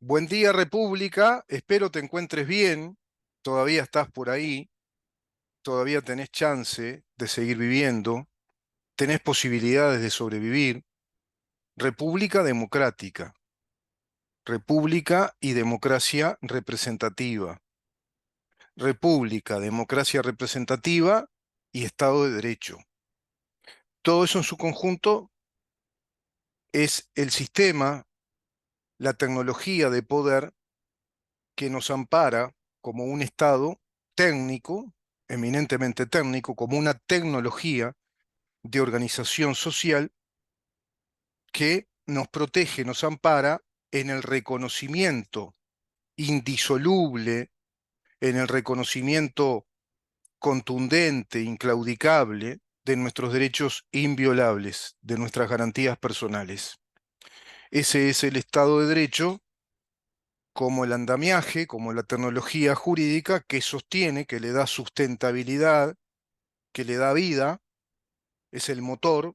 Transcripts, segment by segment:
Buen día, República. Espero te encuentres bien. Todavía estás por ahí. Todavía tenés chance de seguir viviendo. Tenés posibilidades de sobrevivir. República democrática. República y democracia representativa. República, democracia representativa y Estado de Derecho. Todo eso en su conjunto es el sistema, la tecnología de poder que nos ampara como un Estado técnico, eminentemente técnico, como una tecnología de organización social que nos protege, nos ampara en el reconocimiento indisoluble, en el reconocimiento contundente, inclaudicable de nuestros derechos inviolables, de nuestras garantías personales. Ese es el Estado de Derecho como el andamiaje, como la tecnología jurídica que sostiene, que le da sustentabilidad, que le da vida, es el motor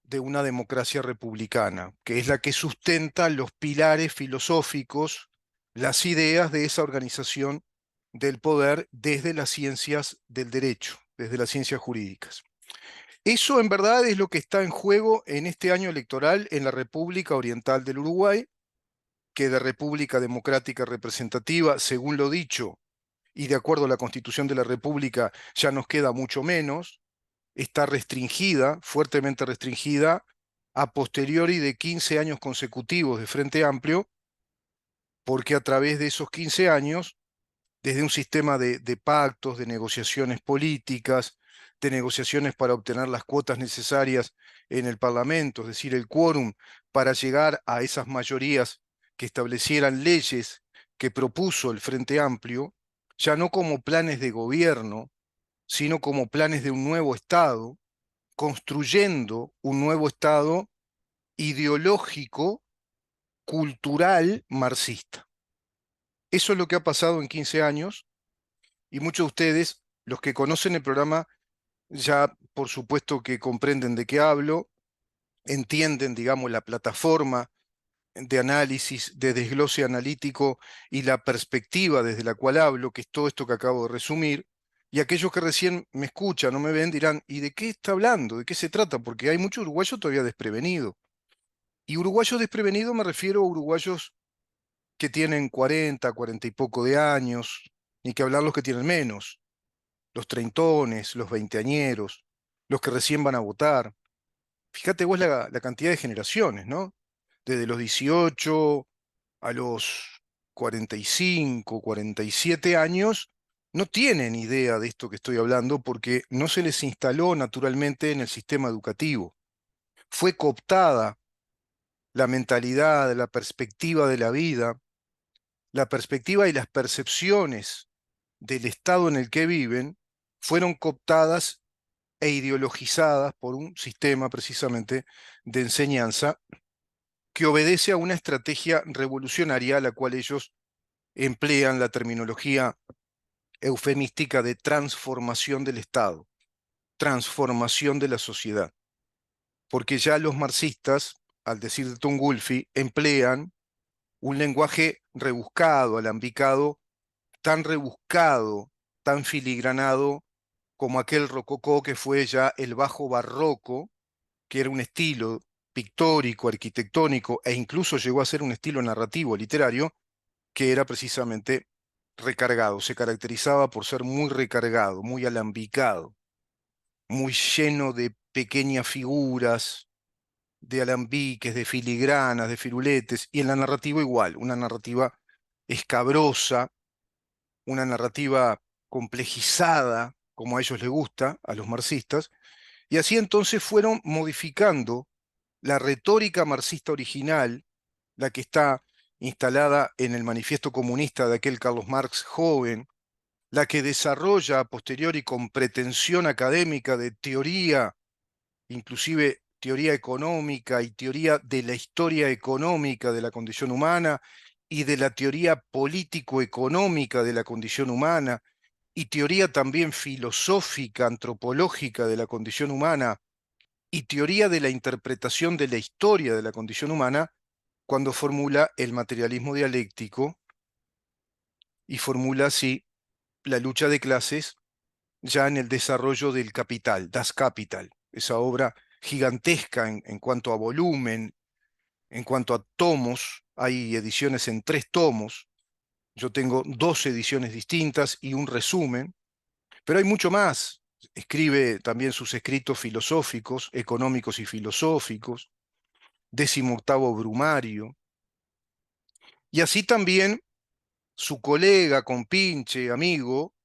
de una democracia republicana, que es la que sustenta los pilares filosóficos, las ideas de esa organización del poder desde las ciencias del derecho, desde las ciencias jurídicas. Eso en verdad es lo que está en juego en este año electoral en la República Oriental del Uruguay, que de República Democrática Representativa, según lo dicho, y de acuerdo a la Constitución de la República, ya nos queda mucho menos, está restringida, fuertemente restringida, a posteriori de 15 años consecutivos de Frente Amplio, porque a través de esos 15 años, desde un sistema de pactos, de negociaciones políticas, de negociaciones para obtener las cuotas necesarias en el Parlamento, es decir, el quórum para llegar a esas mayorías que establecieran leyes que propuso el Frente Amplio, ya no como planes de gobierno, sino como planes de un nuevo Estado, construyendo un nuevo Estado ideológico, cultural, marxista. Eso es lo que ha pasado en 15 años y muchos de ustedes, los que conocen el programa, ya por supuesto que comprenden de qué hablo, entienden, digamos, la plataforma de análisis, de desglose analítico y la perspectiva desde la cual hablo, que es todo esto que acabo de resumir. Y aquellos que recién me escuchan o me ven dirán, ¿y de qué está hablando? ¿De qué se trata? Porque hay muchos uruguayos todavía desprevenidos. Y uruguayos desprevenidos me refiero a uruguayos que tienen 40, 40 y poco de años, ni que hablar los que tienen menos, los treintones, los veinteañeros, los que recién van a votar. Fíjate vos la cantidad de generaciones, ¿no? Desde los 18 a los 45, 47 años, no tienen idea de esto que estoy hablando porque no se les instaló naturalmente en el sistema educativo. Fue cooptada la mentalidad, la perspectiva de la vida, la perspectiva y las percepciones del estado en el que viven, fueron cooptadas e ideologizadas por un sistema precisamente de enseñanza que obedece a una estrategia revolucionaria a la cual ellos emplean la terminología eufemística de transformación del Estado, transformación de la sociedad, porque ya los marxistas, al decir de Tungulfi, emplean un lenguaje rebuscado, alambicado, tan rebuscado, tan filigranado como aquel rococó que fue ya el bajo barroco, que era un estilo pictórico, arquitectónico e incluso llegó a ser un estilo narrativo, literario, que era precisamente recargado, se caracterizaba por ser muy recargado, muy alambicado, muy lleno de pequeñas figuras, de alambiques, de filigranas, de firuletes, y en la narrativa igual, una narrativa escabrosa, una narrativa complejizada, como a ellos les gusta, a los marxistas, y así entonces fueron modificando la retórica marxista original, la que está instalada en el manifiesto comunista de aquel Carlos Marx joven, la que desarrolla a posteriori con pretensión académica de teoría, inclusive teoría económica y teoría de la historia económica de la condición humana y de la teoría político-económica de la condición humana y teoría también filosófica, antropológica de la condición humana y teoría de la interpretación de la historia de la condición humana, cuando formula el materialismo dialéctico y formula así la lucha de clases ya en el desarrollo del Capital, Das Kapital, esa obra gigantesca en cuanto a volumen, en cuanto a tomos. Hay ediciones en 3 tomos. Yo tengo 2 ediciones distintas y un resumen, pero hay mucho más. Escribe también sus escritos filosóficos, económicos y filosóficos, 18º Brumario, y así también su colega, compinche, amigo,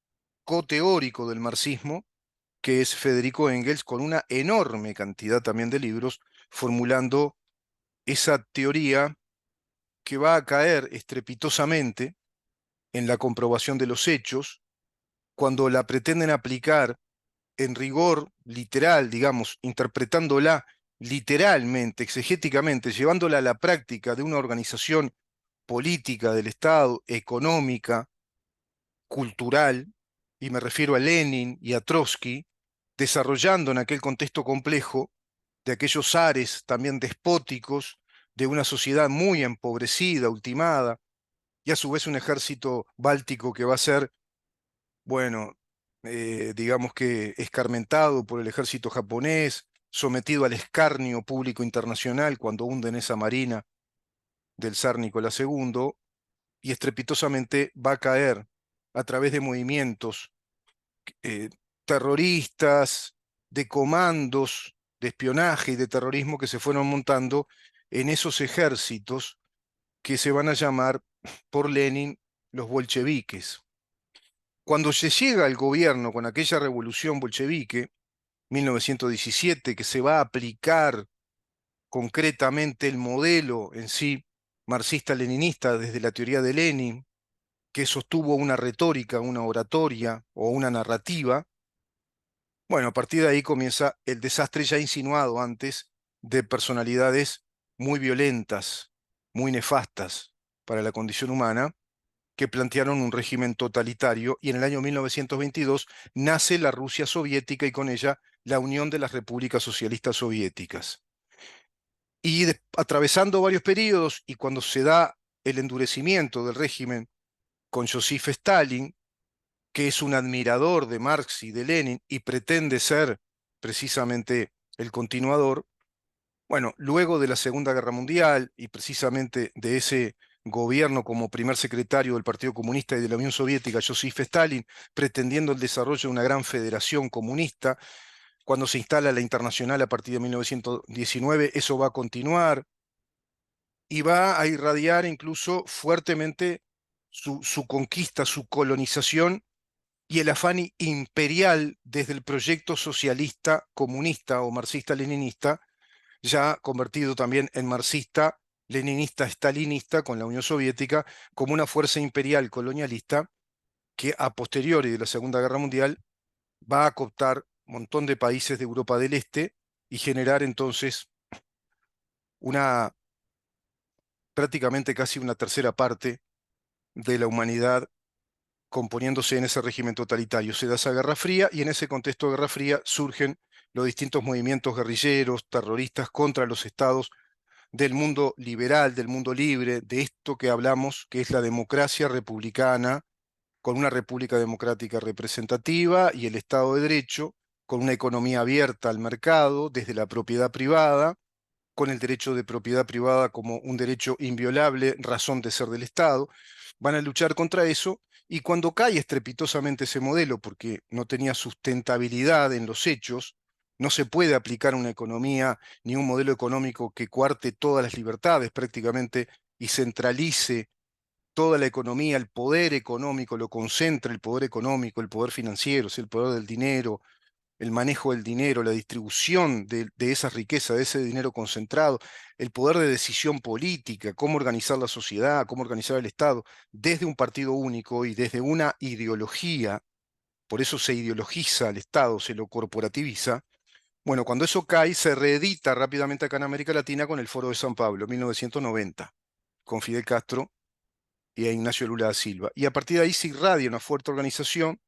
coteórico del marxismo, que es Federico Engels, con una enorme cantidad también de libros, formulando esa teoría que va a caer estrepitosamente en la comprobación de los hechos cuando la pretenden aplicar en rigor literal, digamos, interpretándola literalmente, exegéticamente, llevándola a la práctica de una organización política del Estado, económica, cultural, y me refiero a Lenin y a Trotsky, desarrollando en aquel contexto complejo de aquellos ares también despóticos, de una sociedad muy empobrecida, ultimada, y a su vez un ejército báltico que va a ser, bueno, digamos que escarmentado por el ejército japonés, sometido al escarnio público internacional cuando hunden esa marina del zar Nicolás II, y estrepitosamente va a caer a través de movimientos eh, terroristas, de comandos de espionaje y de terrorismo que se fueron montando en esos ejércitos que se van a llamar por Lenin los bolcheviques. Cuando se llega al gobierno con aquella revolución bolchevique, 1917, que se va a aplicar concretamente el modelo en sí marxista-leninista desde la teoría de Lenin, que sostuvo una retórica, una oratoria o una narrativa. Bueno, a partir de ahí comienza el desastre ya insinuado antes de personalidades muy violentas, muy nefastas para la condición humana, que plantearon un régimen totalitario, y en el año 1922 nace la Rusia soviética y con ella la Unión de las Repúblicas Socialistas Soviéticas. Y atravesando varios periodos, y cuando se da el endurecimiento del régimen con Joseph Stalin, que es un admirador de Marx y de Lenin y pretende ser precisamente el continuador, bueno, luego de la Segunda Guerra Mundial y precisamente de ese gobierno como primer secretario del Partido Comunista y de la Unión Soviética, Joseph Stalin, pretendiendo el desarrollo de una gran federación comunista, cuando se instala la Internacional a partir de 1919, eso va a continuar y va a irradiar incluso fuertemente su conquista, su colonización y el afán imperial desde el proyecto socialista, comunista o marxista-leninista, ya convertido también en marxista, leninista, stalinista con la Unión Soviética, como una fuerza imperial colonialista que a posteriori de la Segunda Guerra Mundial va a cooptar un montón de países de Europa del Este y generar entonces una prácticamente casi una tercera parte de la humanidad componiéndose en ese régimen totalitario. Se da esa Guerra Fría y en ese contexto de Guerra Fría surgen los distintos movimientos guerrilleros, terroristas contra los estados del mundo liberal, del mundo libre, de esto que hablamos, que es la democracia republicana, con una república democrática representativa y el Estado de Derecho, con una economía abierta al mercado, desde la propiedad privada, con el derecho de propiedad privada como un derecho inviolable, razón de ser del Estado. Van a luchar contra eso y cuando cae estrepitosamente ese modelo, porque no tenía sustentabilidad en los hechos, no se puede aplicar una economía ni un modelo económico que coarte todas las libertades prácticamente y centralice toda la economía, el poder económico, lo concentra el poder económico, el poder financiero, es el poder del dinero, el manejo del dinero, la distribución de esa riqueza, de ese dinero concentrado, el poder de decisión política, cómo organizar la sociedad, cómo organizar el Estado, desde un partido único y desde una ideología, por eso se ideologiza al Estado, se lo corporativiza. Bueno, cuando eso cae, se reedita rápidamente acá en América Latina con el Foro de San Pablo, 1990, con Fidel Castro y a Ignacio Lula da Silva. Y a partir de ahí se irradia una fuerte organización,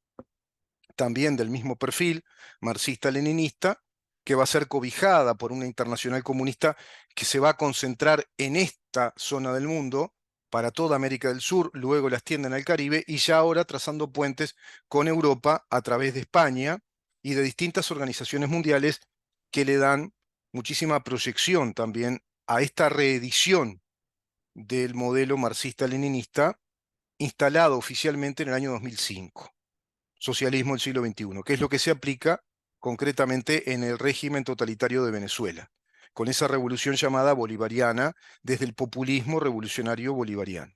también del mismo perfil, marxista-leninista, que va a ser cobijada por una internacional comunista que se va a concentrar en esta zona del mundo para toda América del Sur, luego la extienden al Caribe y ya ahora trazando puentes con Europa a través de España y de distintas organizaciones mundiales que le dan muchísima proyección también a esta reedición del modelo marxista-leninista instalado oficialmente en el año 2005, socialismo del siglo XXI, que es lo que se aplica concretamente en el régimen totalitario de Venezuela, con esa revolución llamada bolivariana desde el populismo revolucionario bolivariano.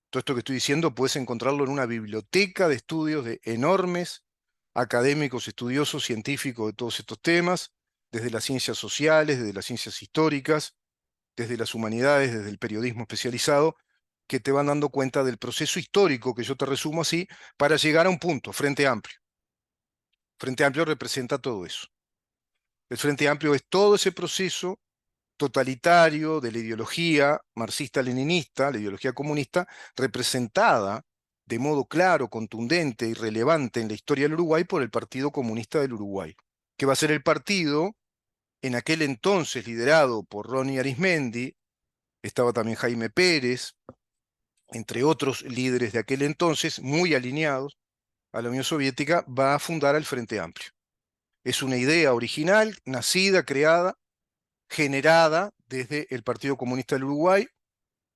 Todo esto que estoy diciendo puedes encontrarlo en una biblioteca de estudios de enormes académicos, estudiosos, científicos de todos estos temas, desde las ciencias sociales, desde las ciencias históricas, desde las humanidades, desde el periodismo especializado, que te van dando cuenta del proceso histórico que yo te resumo así, para llegar a un punto, Frente Amplio. Frente Amplio representa todo eso. El Frente Amplio es todo ese proceso totalitario de la ideología marxista-leninista, la ideología comunista, representada de modo claro, contundente y relevante en la historia del Uruguay por el Partido Comunista del Uruguay, que va a ser el partido en aquel entonces liderado por Ronnie Arismendi, estaba también Jaime Pérez, entre otros líderes de aquel entonces, muy alineados a la Unión Soviética, va a fundar el Frente Amplio. Es una idea original, nacida, creada, generada desde el Partido Comunista del Uruguay,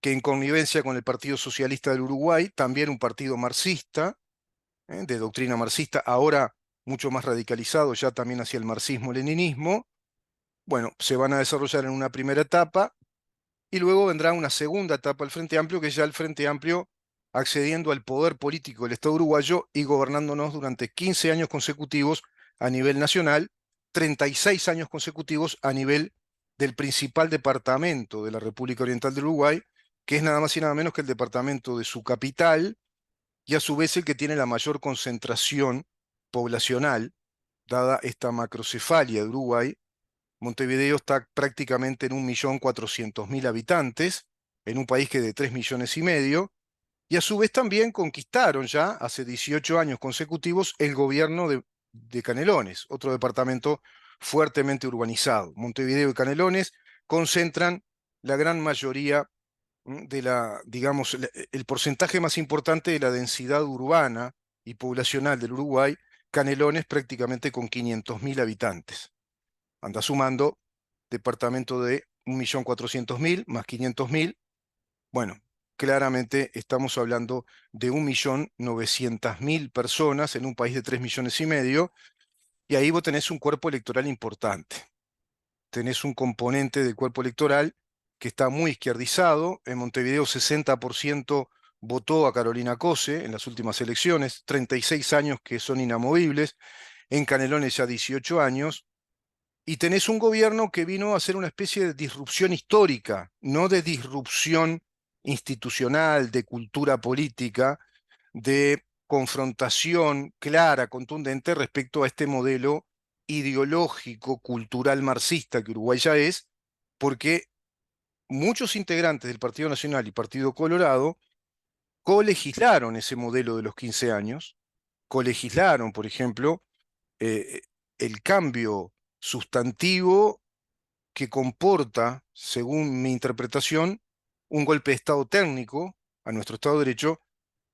que en connivencia con el Partido Socialista del Uruguay, también un partido marxista, de doctrina marxista, ahora mucho más radicalizado ya también hacia el marxismo-leninismo, bueno, se van a desarrollar en una primera etapa y luego vendrá una segunda etapa del Frente Amplio, que es ya el Frente Amplio accediendo al poder político del Estado uruguayo y gobernándonos durante 15 años consecutivos a nivel nacional, 36 años consecutivos a nivel del principal departamento de la República Oriental del Uruguay, que es nada más y nada menos que el departamento de su capital y a su vez el que tiene la mayor concentración poblacional, dada esta macrocefalia de Uruguay. Montevideo está prácticamente en 1.400.000 habitantes, en un país que es de 3,5 millones, y a su vez también conquistaron ya hace 18 años consecutivos el gobierno de Canelones, otro departamento fuertemente urbanizado. Montevideo y Canelones concentran la gran mayoría de la, digamos, el porcentaje más importante de la densidad urbana y poblacional del Uruguay, Canelones prácticamente con 500.000 habitantes. Anda sumando departamento de 1.400.000 más 500.000. Bueno, claramente estamos hablando de 1.900.000 personas en un país de 3,5 millones, y ahí vos tenés un cuerpo electoral importante. Tenés un componente del cuerpo electoral que está muy izquierdizado. En Montevideo 60% votó a Carolina Cose en las últimas elecciones, 36 años que son inamovibles. En Canelones ya 18 años. Y tenés un gobierno que vino a hacer una especie de disrupción histórica, no de disrupción institucional, de cultura política, de confrontación clara, contundente respecto a este modelo ideológico, cultural marxista que Uruguay ya es, porque muchos integrantes del Partido Nacional y Partido Colorado colegislaron ese modelo de los 15 años, colegislaron, por ejemplo, eh, el cambio sustantivo que comporta, según mi interpretación, un golpe de Estado técnico a nuestro Estado de Derecho,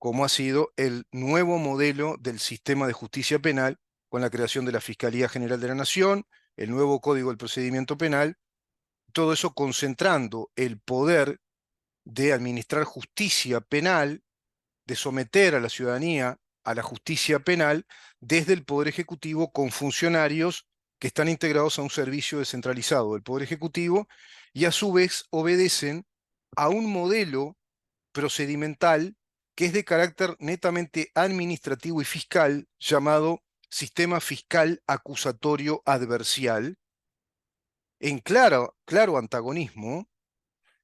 como ha sido el nuevo modelo del sistema de justicia penal, con la creación de la Fiscalía General de la Nación, el nuevo Código del Procedimiento Penal, todo eso concentrando el poder de administrar justicia penal, de someter a la ciudadanía a la justicia penal desde el Poder Ejecutivo con funcionarios que están integrados a un servicio descentralizado del Poder Ejecutivo y a su vez obedecen a un modelo procedimental que es de carácter netamente administrativo y fiscal llamado Sistema Fiscal Acusatorio Adversial, en claro antagonismo,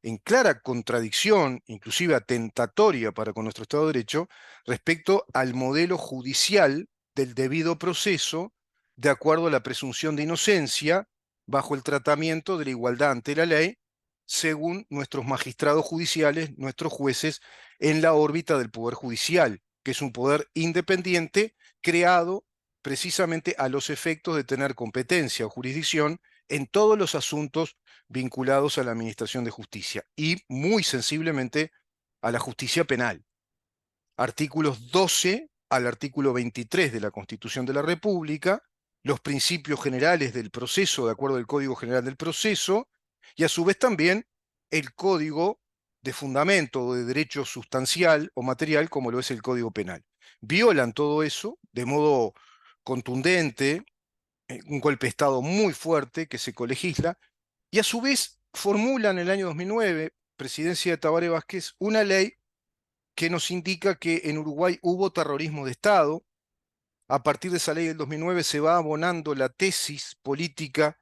en clara contradicción, inclusive atentatoria para con nuestro Estado de Derecho, respecto al modelo judicial del debido proceso, de acuerdo a la presunción de inocencia, bajo el tratamiento de la igualdad ante la ley, según nuestros magistrados judiciales, nuestros jueces, en la órbita del Poder Judicial, que es un poder independiente creado precisamente a los efectos de tener competencia o jurisdicción en todos los asuntos vinculados a la administración de justicia y muy sensiblemente a la justicia penal. Artículos 12 al artículo 23 de la Constitución de la República, los principios generales del proceso de acuerdo al Código General del Proceso y a su vez también el Código de Fundamento o de Derecho Sustancial o Material como lo es el Código Penal. Violan todo eso de modo contundente, un golpe de Estado muy fuerte que se colegisla, y a su vez formulan en el año 2009, presidencia de Tabaré Vázquez, una ley que nos indica que en Uruguay hubo terrorismo de Estado. A partir de esa ley del 2009 se va abonando la tesis política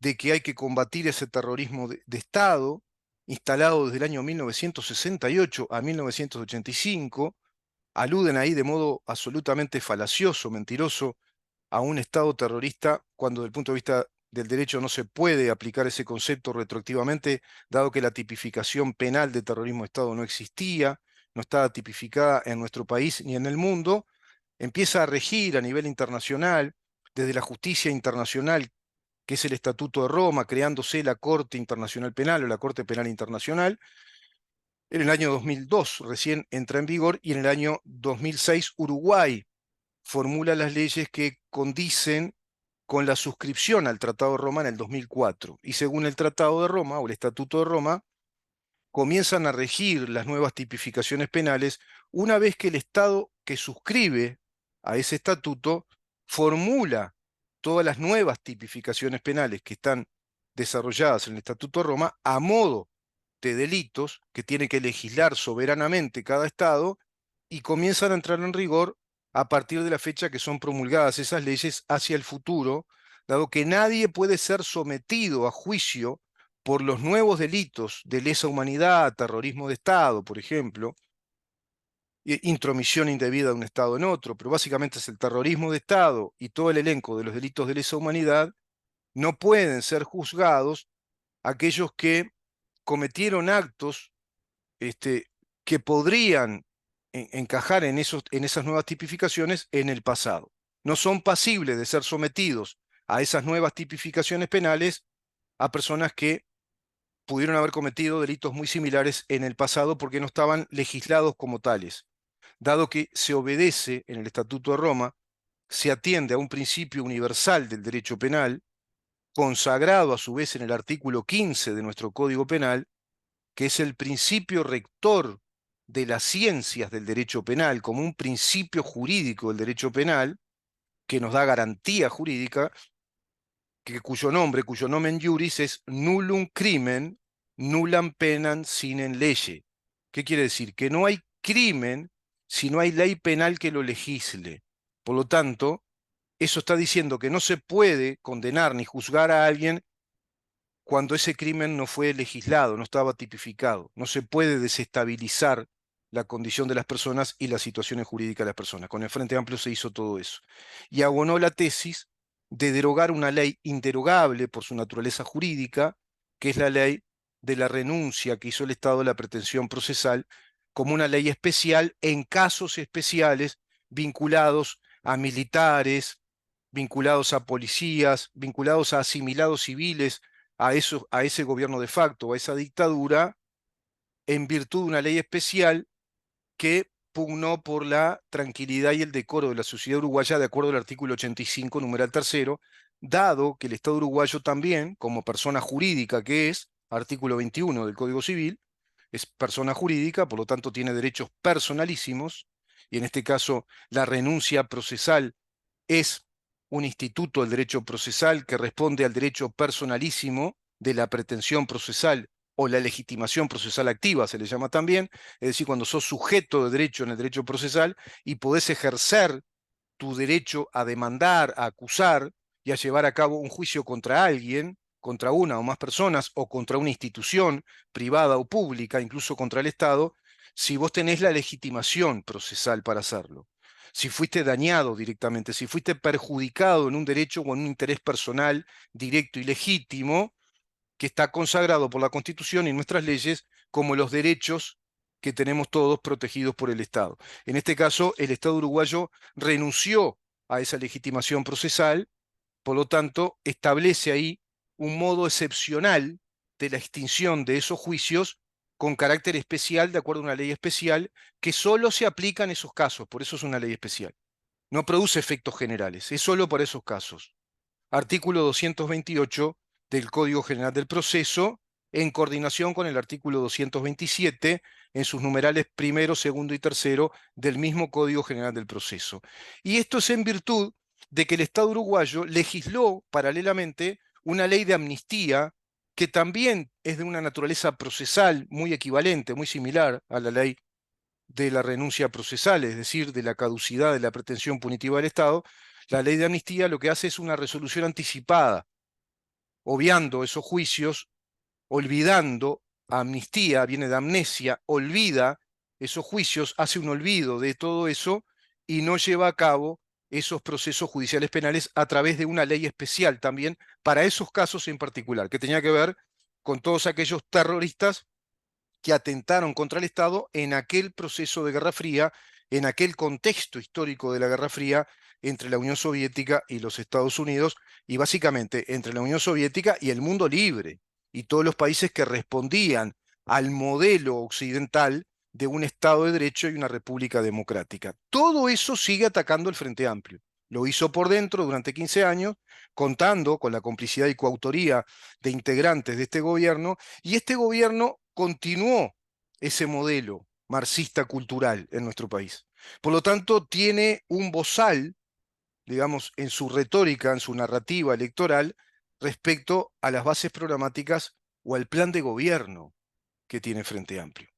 de que hay que combatir ese terrorismo de Estado, instalado desde el año 1968 a 1985. Aluden ahí de modo absolutamente falacioso, mentiroso, a un Estado terrorista, cuando desde el punto de vista del derecho no se puede aplicar ese concepto retroactivamente, dado que la tipificación penal de terrorismo de Estado no existía, no estaba tipificada en nuestro país ni en el mundo, empieza a regir a nivel internacional, desde la justicia internacional, que es el Estatuto de Roma, creándose la Corte Internacional Penal o la Corte Penal Internacional. En el año 2002 recién entra en vigor y en el año 2006 Uruguay formula las leyes que condicen con la suscripción al Tratado de Roma en el 2004. Y según el Tratado de Roma o el Estatuto de Roma, comienzan a regir las nuevas tipificaciones penales una vez que el Estado que suscribe a ese estatuto formula todas las nuevas tipificaciones penales que están desarrolladas en el Estatuto de Roma a modo de delitos que tiene que legislar soberanamente cada Estado y comienzan a entrar en rigor a partir de la fecha que son promulgadas esas leyes hacia el futuro, dado que nadie puede ser sometido a juicio por los nuevos delitos de lesa humanidad, terrorismo de Estado, por ejemplo, intromisión indebida de un Estado en otro, pero básicamente es el terrorismo de Estado y todo el elenco de los delitos de lesa humanidad, no pueden ser juzgados aquellos que cometieron actos que podrían encajar en esas nuevas tipificaciones en el pasado. No son pasibles de ser sometidos a esas nuevas tipificaciones penales a personas que pudieron haber cometido delitos muy similares en el pasado porque no estaban legislados como tales. Dado que se obedece en el Estatuto de Roma, se atiende a un principio universal del derecho penal, consagrado a su vez en el artículo 15 de nuestro Código Penal, que es el principio rector de las ciencias del derecho penal, como un principio jurídico del derecho penal, que nos da garantía jurídica, cuyo nomen juris es nullum crimen, nullam penam sine lege. ¿Qué quiere decir? Que no hay crimen si no hay ley penal que lo legisle. Por lo tanto, eso está diciendo que no se puede condenar ni juzgar a alguien cuando ese crimen no fue legislado, no estaba tipificado. No se puede desestabilizar la condición de las personas y las situaciones jurídicas de las personas. Con el Frente Amplio se hizo todo eso. Y abonó la tesis de derogar una ley inderogable por su naturaleza jurídica, que es la ley de la renuncia que hizo el Estado a la pretensión procesal, como una ley especial en casos especiales vinculados a militares, vinculados a policías, vinculados a asimilados civiles a ese gobierno de facto, a esa dictadura, en virtud de una ley especial que pugnó por la tranquilidad y el decoro de la sociedad uruguaya de acuerdo al artículo 85, numeral tercero, dado que el Estado uruguayo también, como persona jurídica que es, artículo 21 del Código Civil, es persona jurídica, por lo tanto tiene derechos personalísimos, y en este caso la renuncia procesal es un instituto del derecho procesal que responde al derecho personalísimo de la pretensión procesal o la legitimación procesal activa, se le llama también, es decir, cuando sos sujeto de derecho en el derecho procesal y podés ejercer tu derecho a demandar, a acusar y a llevar a cabo un juicio contra alguien, contra una o más personas o contra una institución privada o pública, incluso contra el Estado, si vos tenés la legitimación procesal para hacerlo. Si fuiste dañado directamente, si fuiste perjudicado en un derecho o en un interés personal directo y legítimo, que está consagrado por la Constitución y nuestras leyes como los derechos que tenemos todos protegidos por el Estado. En este caso, el Estado uruguayo renunció a esa legitimación procesal, por lo tanto, establece ahí un modo excepcional de la extinción de esos juicios con carácter especial, de acuerdo a una ley especial, que solo se aplica en esos casos, por eso es una ley especial. No produce efectos generales, es solo para esos casos. Artículo 228 del Código General del Proceso, en coordinación con el artículo 227 en sus numerales primero, segundo y tercero del mismo Código General del Proceso. Y esto es en virtud de que el Estado uruguayo legisló paralelamente una ley de amnistía que también es de una naturaleza procesal muy equivalente, muy similar a la ley de la renuncia procesal, es decir, de la caducidad de la pretensión punitiva del Estado. La ley de amnistía lo que hace es una resolución anticipada, obviando esos juicios, olvidando, amnistía viene de amnesia, olvida esos juicios, hace un olvido de todo eso y no lleva a cabo esos procesos judiciales penales a través de una ley especial también para esos casos en particular, que tenía que ver con todos aquellos terroristas que atentaron contra el Estado en aquel proceso de Guerra Fría, en aquel contexto histórico de la Guerra Fría entre la Unión Soviética y los Estados Unidos, y básicamente entre la Unión Soviética y el mundo libre, y todos los países que respondían al modelo occidental de un Estado de Derecho y una república democrática. Todo eso sigue atacando el Frente Amplio. Lo hizo por dentro durante 15 años, contando con la complicidad y coautoría de integrantes de este gobierno, y este gobierno continuó ese modelo marxista cultural en nuestro país. Por lo tanto, tiene un bozal, digamos, en su retórica, en su narrativa electoral, respecto a las bases programáticas o al plan de gobierno que tiene Frente Amplio.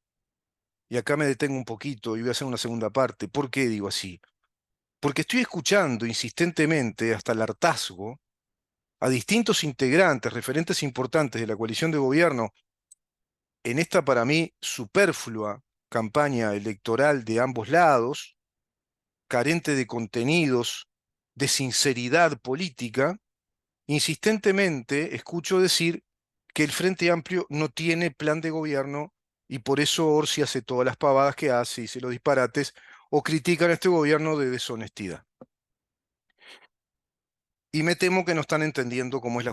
Y acá me detengo un poquito y voy a hacer una segunda parte. ¿Por qué digo así? Porque estoy escuchando insistentemente, hasta el hartazgo, a distintos integrantes, referentes importantes de la coalición de gobierno, en esta para mí superflua campaña electoral de ambos lados, carente de contenidos, de sinceridad política, insistentemente escucho decir que el Frente Amplio no tiene plan de gobierno y por eso Orsi hace todas las pavadas que hace y dice los disparates o critican a este gobierno de deshonestidad. Y me temo que no están entendiendo cómo es la